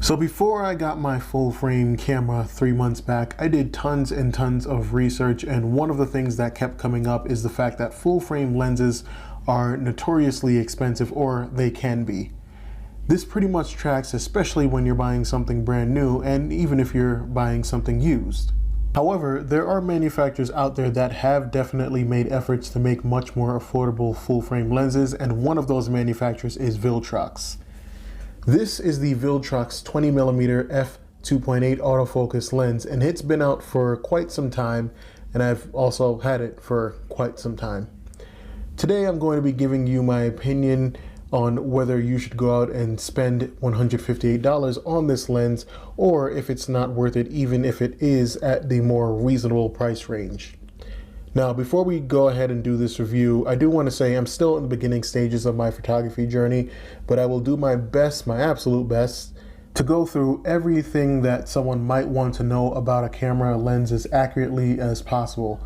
So before I got my full frame camera 3 months back, I did tons and tons of research, and one of the things that kept coming up is the fact that full frame lenses are notoriously expensive, or they can be. This pretty much tracks, especially when you're buying something brand new and even if you're buying something used. However, there are manufacturers out there that have definitely made efforts to make much more affordable full frame lenses, and one of those manufacturers is VILTROX. This is the VILTROX 20mm f2.8 autofocus lens, and it's been out for quite some time, and I've also had it for quite some time. Today I'm going to be giving you my opinion on whether you should go out and spend $158 on this lens, or if it's not worth it, even if it is at the more reasonable price range. Now, before we go ahead and do this review, I do want to say I'm still in the beginning stages of my photography journey, but I will do my best, my absolute best, to go through everything that someone might want to know about a camera lens as accurately as possible,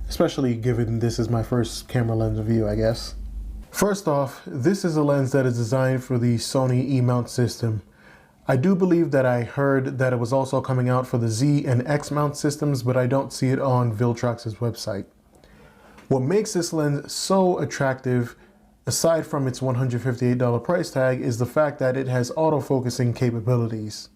especially given this is my first camera lens review, I guess. First off, this is a lens that is designed for the Sony E-mount system. I do believe that I heard that it was also coming out for the Z and X mount systems, but I don't see it on VILTROX's website. What makes this lens so attractive, aside from its $158 price tag, is the fact that it has autofocusing capabilities.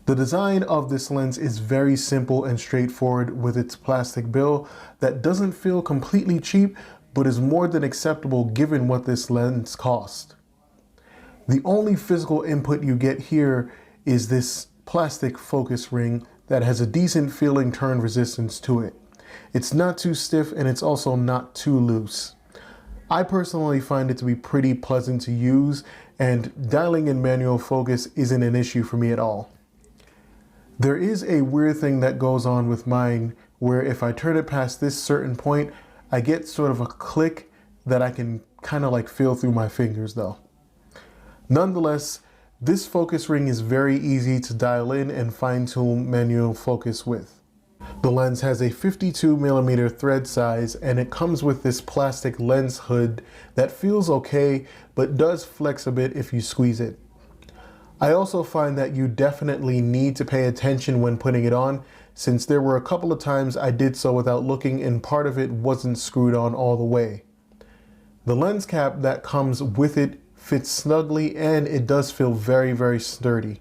The design of this lens is very simple and straightforward with its plastic bill that doesn't feel completely cheap, but is more than acceptable given what this lens cost. The only physical input you get here is this plastic focus ring that has a decent feeling turn resistance to it. It's not too stiff and it's also not too loose. I personally find it to be pretty pleasant to use, and dialing in manual focus isn't an issue for me at all. There is a weird thing that goes on with mine where if I turn it past this certain point, I get sort of a click that I can kind of like feel through my fingers though. Nonetheless, this focus ring is very easy to dial in and fine-tune manual focus with. The lens has a 52mm thread size, and it comes with this plastic lens hood that feels okay but does flex a bit if you squeeze it. I also find that you definitely need to pay attention when putting it on, since there were a couple of times I did so without looking and part of it wasn't screwed on all the way. The lens cap that comes with it fits snugly, and it does feel very, very sturdy.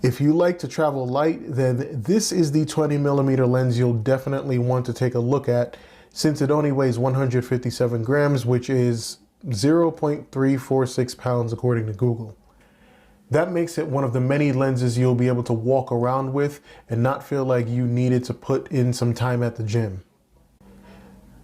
If you like to travel light, then this is the 20mm lens you'll definitely want to take a look at, since it only weighs 157 grams, which is 0.346 pounds according to Google. That makes it one of the many lenses you'll be able to walk around with and not feel like you needed to put in some time at the gym.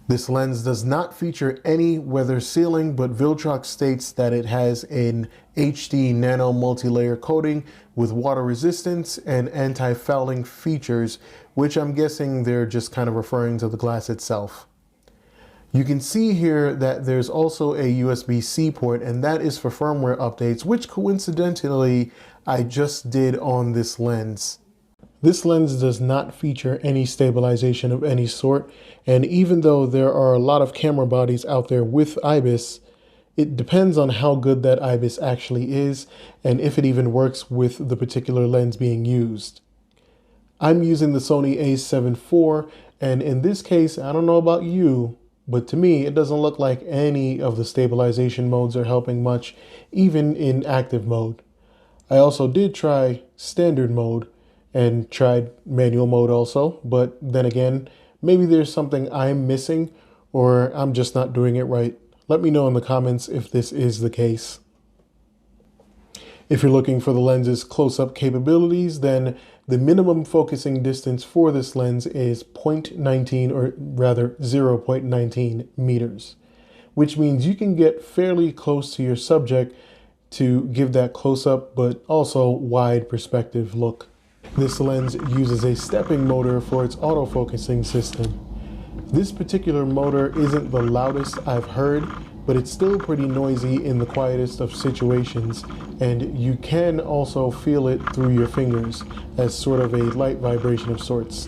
This lens does not feature any weather sealing, but VILTROX states that it has an HD nano multi-layer coating with water resistance and anti-fouling features, which I'm guessing they're just kind of referring to the glass itself. You can see here that there's also a USB-C port, and that is for firmware updates, which coincidentally I just did on this lens. This lens does not feature any stabilization of any sort, and even though there are a lot of camera bodies out there with IBIS, it depends on how good that IBIS actually is and if it even works with the particular lens being used. I'm using the Sony a7 IV, and in this case, I don't know about you, but to me, it doesn't look like any of the stabilization modes are helping much, even in active mode. I also did try standard mode and tried manual mode also, but then again, maybe there's something I'm missing or I'm just not doing it right. Let me know in the comments if this is the case. If you're looking for the lens's close-up capabilities, then the minimum focusing distance for this lens is 0.19, or rather 0.19 meters, which means you can get fairly close to your subject to give that close-up but also wide perspective look. This lens uses a stepping motor for its autofocusing system. This particular motor isn't the loudest I've heard, but it's still pretty noisy in the quietest of situations, and you can also feel it through your fingers as sort of a light vibration of sorts.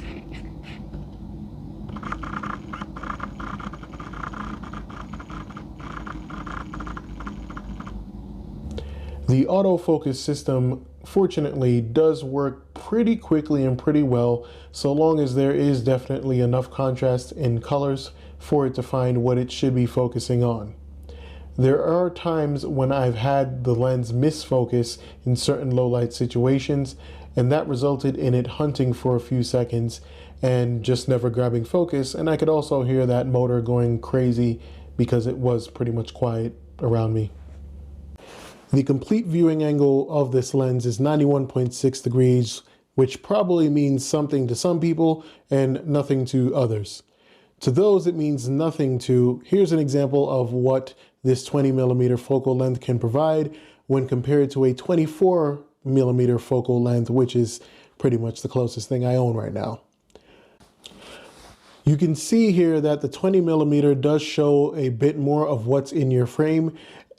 The The autofocus system, fortunately, does work pretty quickly and pretty well, so long as there is definitely enough contrast in colors for it to find what it should be focusing on. There are times when I've had the lens misfocus in certain low light situations, and that resulted in it hunting for a few seconds and just never grabbing focus, and I could also hear that motor going crazy because it was pretty much quiet around me. The complete viewing angle of this lens is 91.6 degrees, which probably means something to some people and nothing to others. To those it means nothing to, here's an example of what this 20mm focal length can provide when compared to a 24mm focal length, which is pretty much the closest thing I own right now. You can see here that the 20mm does show a bit more of what's in your frame,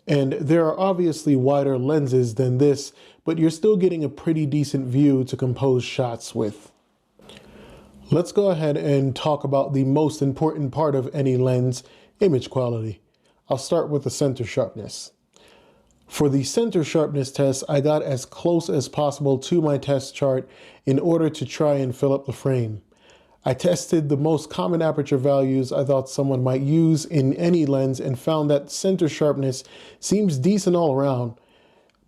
and there are obviously wider lenses than this, but you're still getting a pretty decent view to compose shots with. Let's go ahead and talk about the most important part of any lens, image quality. I'll start with the center sharpness. For the center sharpness test, I got as close as possible to my test chart in order to try and fill up the frame. I tested the most common aperture values I thought someone might use in any lens and found that center sharpness seems decent all around.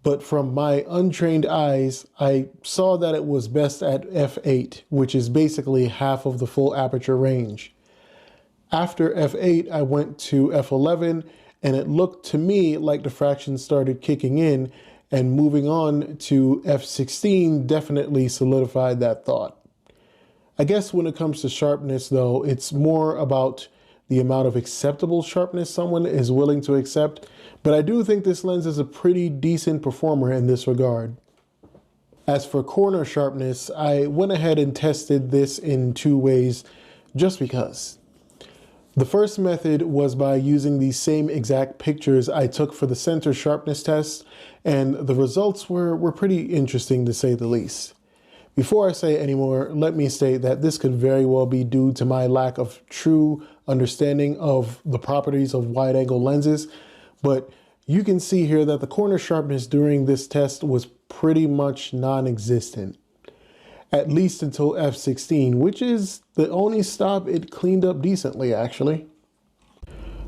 But from my untrained eyes, I saw that it was best at f8, which is basically half of the full aperture range. After f8, I went to f11, and it looked to me like the fractions started kicking in, and moving on to f16 definitely solidified that thought. I guess when it comes to sharpness, though, it's more about the amount of acceptable sharpness someone is willing to accept, but I do think this lens is a pretty decent performer in this regard. As for corner sharpness, I went ahead and tested this in two ways, just because. The first method was by using the same exact pictures I took for the center sharpness test, and the results were pretty interesting to say the least. Before I say any more, let me state that this could very well be due to my lack of true understanding of the properties of wide-angle lenses, but you can see here that the corner sharpness during this test was pretty much non-existent, at least until f16, which is the only stop it cleaned up decently, actually.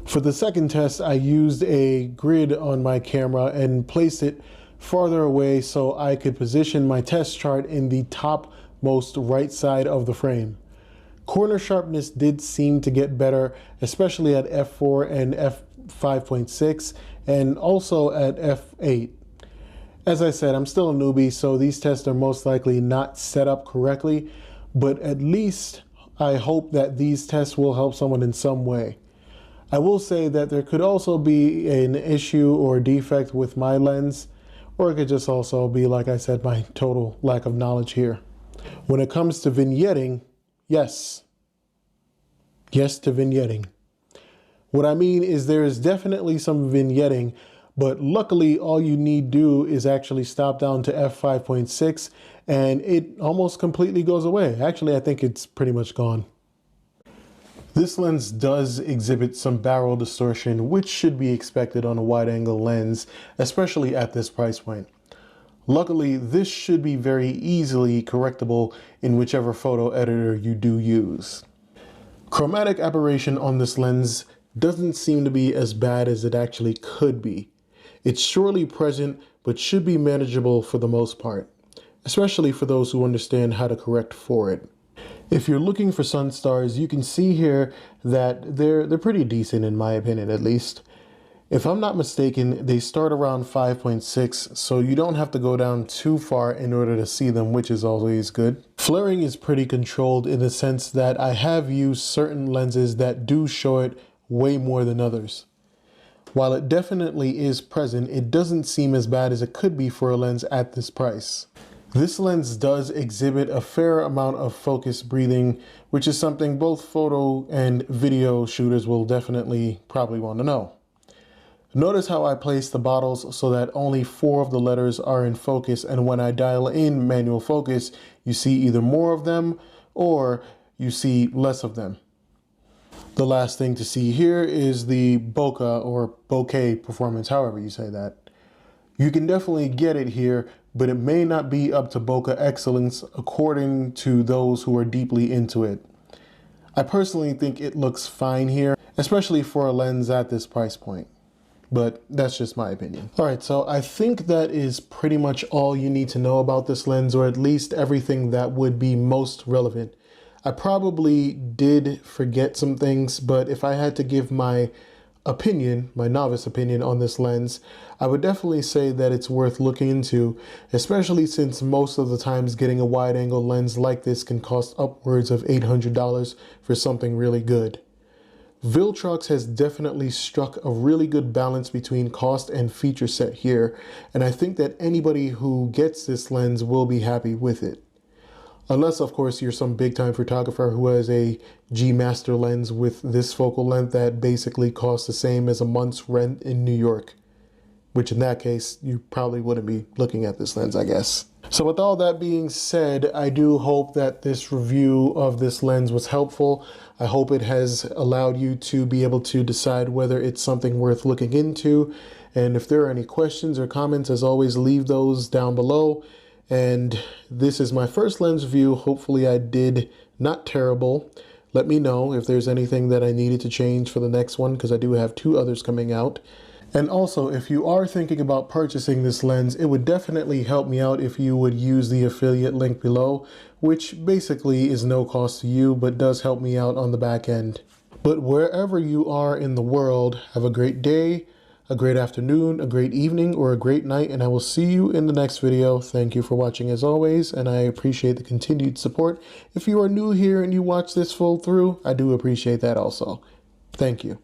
For the second test, I used a grid on my camera and placed it farther away so I could position my test chart in the topmost right side of the frame. Corner sharpness did seem to get better, especially at f4 and f5.6, and also at f8. As I said, I'm still a newbie, so these tests are most likely not set up correctly, but at least I hope that these tests will help someone in some way. I will say that there could also be an issue or defect with my lens, or it could just also be, like I said, my total lack of knowledge here. When it comes to vignetting, yes to vignetting. What I mean is there is definitely some vignetting, but luckily all you need do is actually stop down to f5.6 and it almost completely goes away. Actually, I think it's pretty much gone. This lens does exhibit some barrel distortion, which should be expected on a wide-angle lens, especially at this price point. Luckily, this should be very easily correctable in whichever photo editor you do use. Chromatic aberration on this lens doesn't seem to be as bad as it actually could be. It's surely present, but should be manageable for the most part, especially for those who understand how to correct for it. If you're looking for sun stars, you can see here that they're pretty decent, in my opinion at least. If I'm not mistaken, they start around 5.6, so you don't have to go down too far in order to see them, which is always good. Flaring is pretty controlled in the sense that I have used certain lenses that do show it way more than others. While it definitely is present, it doesn't seem as bad as it could be for a lens at this price. This lens does exhibit a fair amount of focus breathing, which is something both photo and video shooters will definitely probably want to know. Notice how I place the bottles so that only 4 of the letters are in focus, and when I dial in manual focus, you see either more of them or you see less of them. The last thing to see here is the bokeh or bokeh performance, however you say that. You can definitely get it here, but it may not be up to bokeh excellence according to those who are deeply into it. I personally think it looks fine here, especially for a lens at this price point. But that's just my opinion. All right, so I think that is pretty much all you need to know about this lens, or at least everything that would be most relevant. I probably did forget some things, but if I had to give my opinion, my novice opinion on this lens, I would definitely say that it's worth looking into, especially since most of the times getting a wide angle lens like this can cost upwards of $800 for something really good. VILTROX has definitely struck a really good balance between cost and feature set here, and I think that anybody who gets this lens will be happy with it. Unless, of course, you're some big-time photographer who has a G Master lens with this focal length that basically costs the same as a month's rent in New York, which in that case, you probably wouldn't be looking at this lens, I guess. So with all that being said, I do hope that this review of this lens was helpful. I hope it has allowed you to be able to decide whether it's something worth looking into. And if there are any questions or comments, as always, leave those down below. And this is my first lens review. Hopefully I did not terrible. Let me know if there's anything that I needed to change for the next one, because I do have 2 others coming out. And also, if you are thinking about purchasing this lens, it would definitely help me out if you would use the affiliate link below, which basically is no cost to you, but does help me out on the back end. But wherever you are in the world, have a great day, a great afternoon, a great evening, or a great night, and I will see you in the next video. Thank you for watching as always, and I appreciate the continued support. If you are new here and you watch this full through, I do appreciate that also. Thank you.